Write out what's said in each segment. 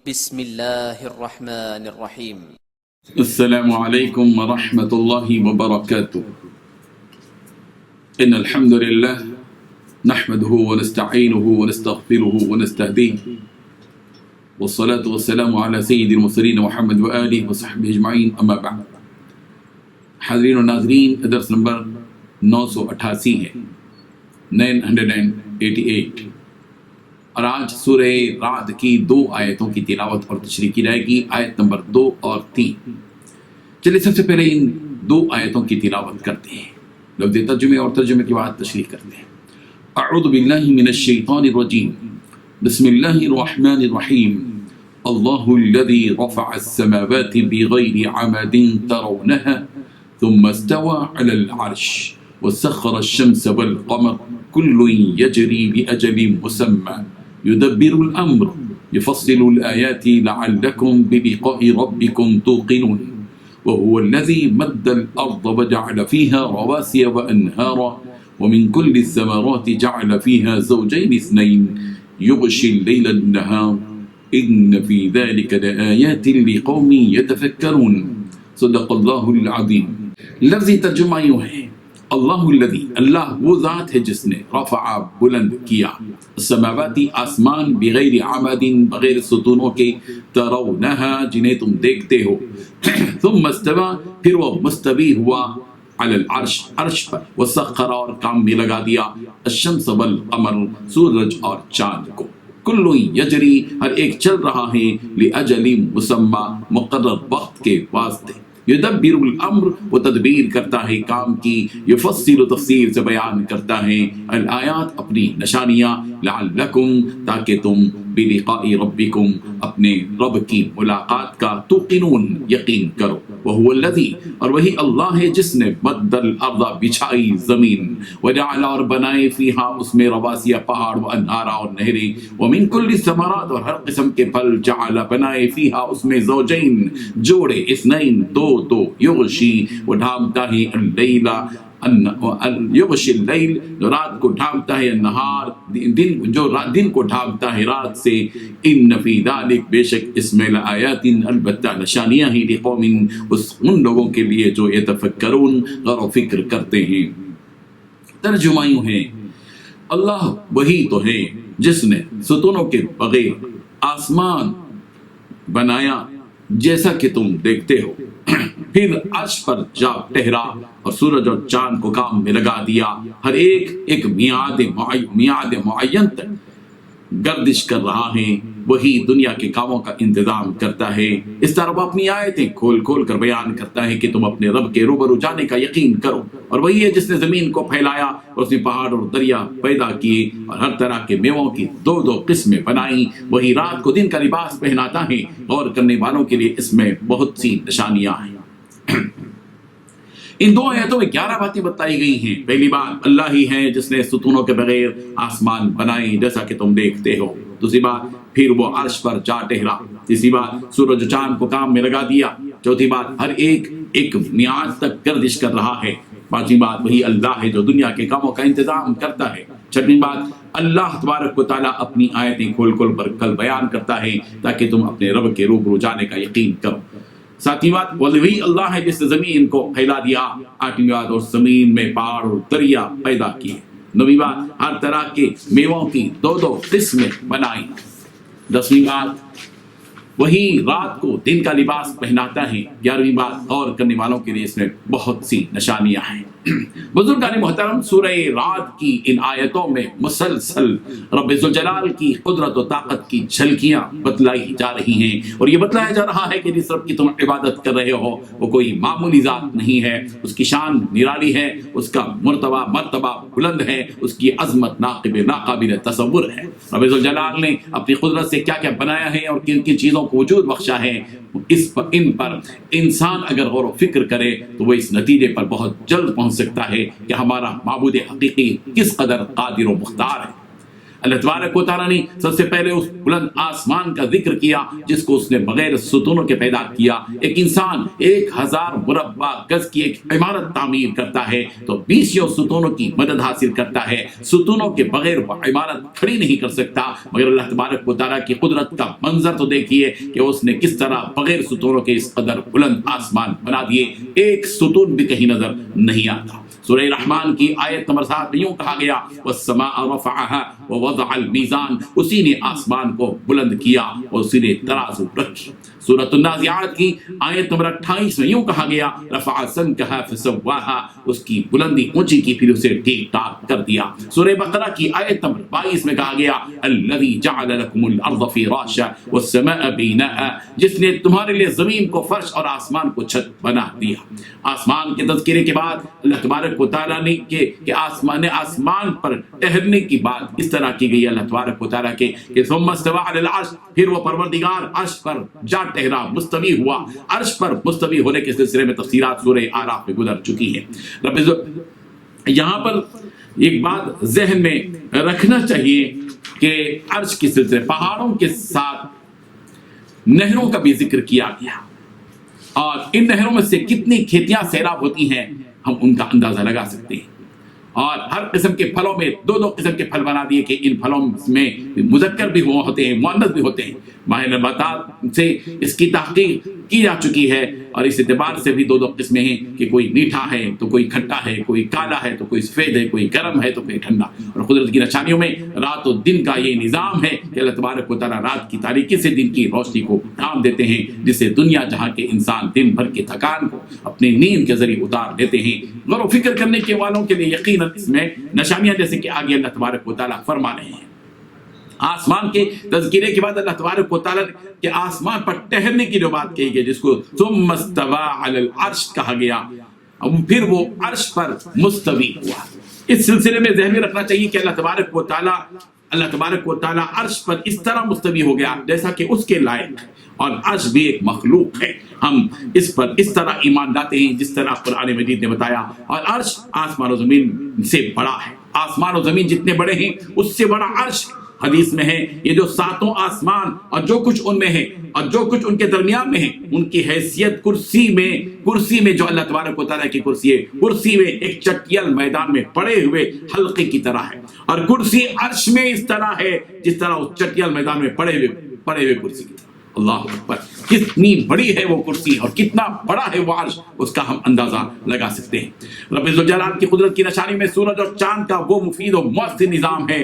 بسم الله الرحمن الرحيم. السلام عليكم ورحمة الله وبركاته. إن الحمد لله نحمده ونستعينه ونستغفره ونستهديه، والصلاة والسلام على سيد المرسلين محمد وآله وصحبه أجمعين، أما بعد. حاضرین و ناظرین، درس نمبر 988 ہے، 988، اور آج سورہ رعد کی 2 آیتوں کی تلاوت اور تشریح کی جائے گی، آیت نمبر 2 اور 3۔ چلیے سب سے پہلے ان 2 آیتوں کی تلاوت کرتے ہیں، لفظ ترجمے اور ترجمے کے بعد تشریح کرتے ہیں۔ اعوذ باللہ من الشیطان الرجیم، بسم اللہ الرحمن الرحیم۔ اللہ الذی رفع السماوات بغیر عمد ترونها ثم استوى على العرش وسخر الشمس والقمر كل يجري لأجل مسمى يدبر الأمر يفصل الآيات لعلكم بلقاء ربكم توقنون وهو الذي مد الأرض وجعل فيها رواسي وأنهارا ومن كل الثمرات جعل فيها زوجين اثنين يغشي الليل النهار إن في ذلك لآيات لقوم يتفكرون صدق الله العظيم۔ لفظی ترجمہ یوں ہے، اللہ الذی، اللہ وہ ذات ہے جس نے رفع بلند کیا، السماواتی آسمان، بغیر عمد بغیر ستونوں کے، ترونہا جنہیں تم دیکھتے ہو، ثم استوى پھر وہ مستوی ہوا، علی العرش عرش پر، وسخر اور کام میں لگا دیا، الشمس والقمر سورج اور چاند کو، کل یجری ہر ایک چل رہا ہے، لأجل مسمى مقرر وقت کے واسطے، یدبر الامر وہ تدبیر کرتا ہے کام کی، یفصل تفصیل سے بیان کرتا ہے، الآیات اپنی نشانیاں، لعلکم تاکہ تم بلقاء ربکم اپنے رب کی ملاقات کا توقنون یقین کرو، وہو الذی اور وہی اللہ ہے جس نے مد الارض بچھائی زمین، وجعل اور بنائے فیہا اس میں رواسیہ پہاڑ، وانہارا اور نہریں، ومن کل الثمرات اور ہر قسم کے پھل، جعل بنائے فیہا اس میں زوجین جوڑے، اثنین دو، یغشی وہ ڈھانپتا ہے، اللیل یغشی اللیل جو رات کو ڈھانپتا ہے، النہار دن جو دن کو ڈھانپتا ہے رات سے، ان فی ذلک بے شک اس میں لآیات البتہ نشانیاں ہیں، لقوم ان لوگوں کے لیے جو یتفکرون غور و فکر کرتے ہیں۔ ترجمہ یوں ہے، اللہ وہی تو ہے جس نے ستونوں کے بغیر آسمان بنایا جیسا کہ تم دیکھتے ہو، پھر عرش پر جا ٹہرا اور سورج اور چاند کو کام میں لگا دیا، ہر ایک میعاد معین تک گردش کر رہا ہے، وہی دنیا کے کاموں کا انتظام کرتا ہے۔ اس طرح وہ اپنی آیتیں کھول کھول کر بیان کرتا ہے کہ تم اپنے رب کے روبرو جانے کا یقین کرو، اور وہی ہے جس نے زمین کو پھیلایا اور اس نے پہاڑ اور دریا پیدا کیے اور ہر طرح کے میووں کی 2 قسمیں بنائیں، وہی رات کو دن کا لباس پہناتا ہے، غور کرنے والوں کے لیے اس میں بہت سی نشانیاں ہیں۔ ان 2 آیتوں میں 11 باتیں بتائی گئی ہیں۔ پہلی بات، اللہ ہی ہے جس نے ستونوں کے بغیر آسمان بنائے جیسا کہ تم دیکھتے ہو۔ دوسری بات، پھر وہ عرش پر جا ٹہرا۔ تیسری بات، سورج و چاند کو کام میں لگا دیا۔ چوتھی بات، ہر ایک میعاد تک گردش کر رہا ہے۔ پانچویں بات، وہی اللہ ہے جو دنیا کے کاموں کا انتظام کرتا ہے۔ چھٹویں بات، اللہ تبارک و تعالیٰ اپنی آیتیں کھول کھول کر بیان کرتا ہے تاکہ تم اپنے رب کے روبرو جانے کا یقین کرو۔ ساتویں بات، وہی اللہ ہے جس نے زمین کو پھیلا دیا۔ آٹھویں بات، اور زمین میں پہاڑ اور دریا پیدا کیے۔ نویں بات، ہر طرح کے میووں کی 2 قسمیں بنائی۔ 10ویں بات، وہی رات کو دن کا لباس پہناتا ہے۔ 11ویں بات، غور کرنے والوں کے لیے اس میں بہت سی نشانیاں ہیں۔ بزرگان محترم، سورہ رعد کی ان آیتوں میں مسلسل رب ذوالجلال کی قدرت و طاقت کی جھلکیاں بتلائی جا رہی ہیں، اور یہ بتلایا جا رہا ہے کہ جس رب کی تم عبادت کر رہے ہو وہ کوئی معمولی ذات نہیں ہے، اس کی شان نرالی ہے، اس کا مرتبہ بلند ہے، اس کی عظمت ناقابل تصور ہے۔ رب ذوالجلال نے اپنی قدرت سے کیا کیا بنایا ہے اور کن کن چیزوں کو وجود بخشا ہے، ان پر انسان اگر غور و فکر کرے تو وہ اس نتیجے پر بہت جلد پہنچ سکتا ہے کہ ہمارا معبود حقیقی کس قدر قادر و مختار ہے۔ اللہ تبارک و تعالیٰ نے سب سے پہلے اس بلند آسمان کا ذکر کیا جس کو اس نے بغیر ستونوں کے پیدا کیا۔ ایک انسان 1000 مربع گز کی ایک عمارت تعمیر کرتا ہے تو 20 ستونوں کی مدد حاصل کرتا ہے، ستونوں کے بغیر وہ عمارت کھڑی نہیں کر سکتا۔ مگر اللہ تبارک و تعالیٰ کی قدرت کا منظر تو دیکھیے کہ اس نے کس طرح بغیر ستونوں کے اس قدر بلند آسمان بنا دیے، ایک ستون بھی کہیں نظر نہیں آتا۔ سورہ رحمان کی آیت نمبر 7 میں یوں کہا گیا وَالسَّمَاءَ رَفَعَهَا وَوَضَعَ الْمِيزَانَ، اسی نے آسمان کو بلند کیا اور اسی نے ترازو رکھی۔ سورۃ النازعات کی آیت نمبر 28 میں یوں کہا گیا رفع سمكها فسواها، اس کی بلندی اونچی کی پھر اسے ٹھیک ٹھاک کر دیا۔ سورہ بقرہ کی آیت نمبر 22 میں کہا گیا الذي جعل لكم الارض فراشا والسماء بناء، جس نے تمہارے لیے زمین کو فرش اور آسمان کو چھت بنا دیا۔ آسمان کے تذکرے کے بعد اللہ تبارک و تعالیٰ نے کہ آسمان پر ٹہرنے کی بات اس طرح کی گئی اللہ تبارک و تعالیٰ کے کہ ثم استوى على العرش، پھر وہ پروردگار عرش پر جا ٹہرا، مستوی ہوا۔ عرش پر مستوی ہونے کے سلسلے میں تفسیرات سورہ اعراف میں گزر چکی ہے۔ یہاں پر ایک بات ذہن میں رکھنا چاہیے کہ عرش کے سلسلے پہاڑوں کے ساتھ نہروں کا بھی ذکر کیا گیا، اور ان نہروں میں سے کتنی کھیتیاں سیراب ہوتی ہیں ہم ان کا اندازہ لگا سکتے ہیں۔ اور ہر قسم کے پھلوں میں 2 قسم کے پھل بنا دیے کہ ان پھلوں میں مذکر بھی ہوتے ہیں، مؤنث بھی ہوتے ہیں۔ ماہر نباتات سے اس کی تحقیق کی جا چکی ہے، اور اس اعتبار سے بھی 2 قسمیں ہیں کہ کوئی میٹھا ہے تو کوئی کھٹا ہے، کوئی کالا ہے تو کوئی سفید ہے، کوئی گرم ہے تو کوئی ٹھنڈا۔ اور قدرت کی نشانیوں میں رات و دن کا یہ نظام ہے کہ اللہ تبارک و تعالیٰ رات کی تاریکی سے دن کی روشنی کو ڈھانپ دیتے ہیں، جس سے دنیا جہاں کے انسان دن بھر کی تھکان کو اپنی نیند کے ذریعے اتار دیتے ہیں۔ غور و فکر کرنے کے والوں کے لیے یقیناً اس میں نشانیاں جیسے کہ آگے اللہ تبارک و تعالیٰ فرما رہے ہیں۔ آسمان کے تذکرے کے بعد اللہ تبارک و تعالیٰ کے آسمان پر ٹہرنے کی جو بات کہی گئی جس کو ثم استوى علی العرش کہا گیا، پھر وہ عرش پر مستوی ہوا۔ اس سلسلے میں ذہن میں رکھنا چاہیے کہ اللہ تبارک و تعالیٰ عرش پر اس طرح مستوی ہو گیا جیسا کہ اس کے لائق ہے، اور عرش بھی ایک مخلوق ہے، ہم اس پر اس طرح ایمان لاتے ہیں جس طرح قرآن مجید نے بتایا۔ اور عرش آسمان و زمین سے بڑا ہے، آسمان و زمین جتنے بڑے ہیں اس سے بڑا عرش۔ حدیث میں ہے یہ جو 7 آسمان اور جو کچھ ان میں ہے اور جو کچھ ان کے درمیان میں ہے، ان کی حیثیت کرسی میں جو اللہ تبارک و تعالیٰ کی کرسی ہے، کرسی میں ایک چٹیل میدان میں پڑے ہوئے حلقے کی طرح ہے، اور کرسی عرش میں اس طرح ہے جس طرح اس چٹیل میدان میں پڑے ہوئے کرسی کی طرح۔ اللہ اکبر، کتنی بڑی ہے وہ کرسی اور کتنا بڑا ہے وہ عرش، اس کا ہم اندازہ لگا سکتے ہیں۔ رب ذوالجلال کی قدرت کی نشانی میں سورج اور چاند کا وہ مفید و مؤثر نظام ہے۔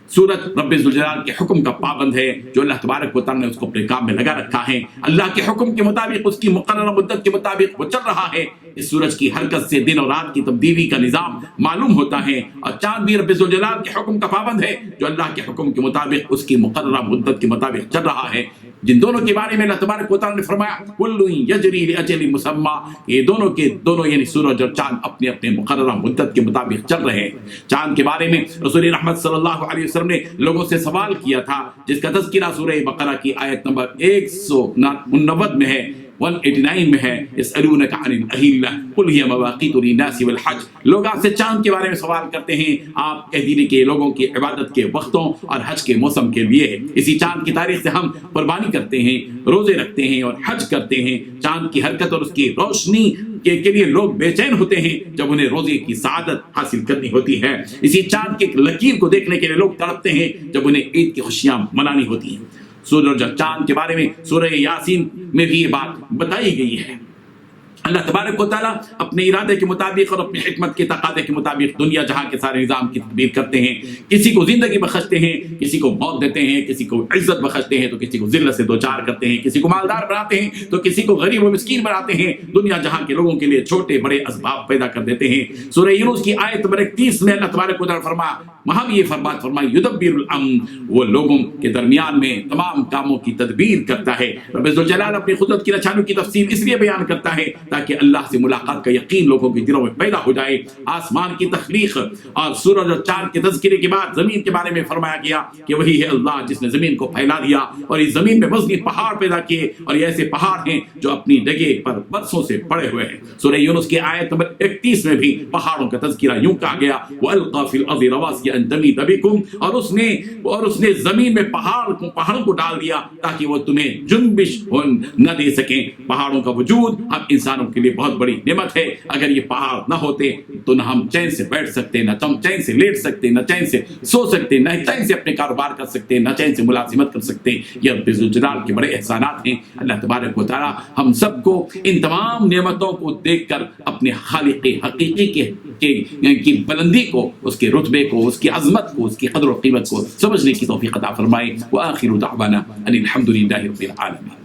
سورج رب ذوالجلال کے حکم کا پابند ہے، جو اللہ تبارک و تعالیٰ نے اس کو اپنے کام میں لگا رکھا ہے، اللہ کے حکم کے مطابق، اس کی مقررہ مدت کے مطابق وہ چل رہا ہے۔ اس سورج کی حرکت سے دن اور رات کی تبدیلی کا نظام معلوم ہوتا ہے، اور چاند بھی رب ذوالجلال کے حکم کا پابند ہے، جو اللہ کے حکم کے مطابق اس کی مقررہ مدت کے مطابق چل رہا ہے۔ جن دونوں کے بارے میں اللہ تبارک و تعالیٰ نے فرمایا کل یجری لاجل مسمی، یہ دونوں کے دونوں یعنی سورج اور چاند اپنے اپنے مقررہ مدت کے مطابق چل رہے ہیں۔ چاند کے بارے میں رسول رحمت صلی اللہ علیہ وسلم نے لوگوں سے سوال کیا تھا، جس کا تذکرہ سورہ بقرہ کی آیت نمبر 189 میں ہے، 189 میں ہے، یسألونک عن الاہلہ قل ہی مواقیت للناس والحج۔ لوگ آپ سے چاند کے بارے میں سوال کرتے ہیں، آپ کہہ دیجیے کہ لوگوں کی عبادت کے وقتوں اور حج کے موسم کے لیے ہے۔ اسی چاند کی تاریخ سے ہم قربانی کرتے ہیں، روزے رکھتے ہیں اور حج کرتے ہیں۔ چاند کی حرکت اور اس کی روشنی کے لیے لوگ بے چین ہوتے ہیں جب انہیں روزے کی سعادت حاصل کرنی ہوتی ہے۔ اسی چاند کی لکیر کو دیکھنے کے لیے لوگ تڑپتے ہیں جب انہیں عید کی خوشیاں منانی ہوتی ہیں۔ سورج اور چاند کے بارے میں سورہ یاسین میں بھی یہ بات بتائی گئی ہے۔ اللہ تبارک و تعالیٰ اپنے ارادے کے مطابق اور اپنی حکمت کے تقاضے کے مطابق دنیا جہاں کے سارے نظام کی تدبیر کرتے ہیں۔ کسی کو زندگی بخشتے ہیں، کسی کو موت دیتے ہیں، کسی کو عزت بخشتے ہیں تو کسی کو ذلت سے دوچار کرتے ہیں، کسی کو مالدار بناتے ہیں تو کسی کو غریب و مسکین بناتے ہیں۔ دنیا جہاں کے لوگوں کے لیے چھوٹے بڑے اسباب پیدا کر دیتے ہیں۔ سورہ یونس کی آیت نمبر 31 میں اللہ تبارک و تعالیٰ فرمایا، وہاں بھی یہ بات فرمائی، یدبر الامر، وہ لوگوں کے درمیان میں تمام کاموں کی تدبیر کرتا ہے۔ رب ذوالجلال اپنی قدرت کی نشانیوں کی تفصیل اس لیے بیان کرتا ہے تاکہ اللہ سے ملاقات کا یقین لوگوں کے دلوں میں پیدا ہو جائے۔ آسمان کی تخلیق اور سورج اور چاند کے تذکرے کے بعد زمین کے بارے میں فرمایا گیا کہ وہی ہے اللہ جس نے زمین کو پھیلا دیا اور اس زمین میں وزنی پہاڑ پیدا کیے، اور یہ ایسے پہاڑ ہیں جو اپنی جگہ پر برسوں سے پڑے ہوئے ہیں۔ سورہ یونس کی آیت نمبر 31 میں بھی پہاڑوں کا تذکرہ یوں کہا گیا، وَأَلْقَى فِي الْأَرْضِ رَوَاسِيَ أَنْ بِكُمْ اور اس نے زمین میں پہاڑوں کو ڈال دیا تاکہ وہ تمہیں جنبش نہ دے سکیں. پہاڑوں کا وجود ہم انسانوں کے لیے بہت بڑی نعمت ہے. اگر یہ پہاڑ نہ ہوتے تو نہ ہم چین سے بیٹھ سکتے, نہ ہم چین سے لیٹ سکتے, نہ چین سے سو سکتے, نہ چین سے اپنے کاروبار کر سکتے, نہ چین سے ملازمت کر سکتے. یہ رب ذوالجلال کے بڑے احسانات ہیں. اللہ تبارک و تعالی ہم سب کو ان تمام نعمتوں کو دیکھ کر اپنے خالق حقیقی کی بلندی کو, اس کے رتبے کو, اس کی عظمت کو, اس کی قدر و قیمت کو سمجھنے کی توفیق عطا فرمائے. وآخر دعوانا ان الحمد للہ رب العالمین.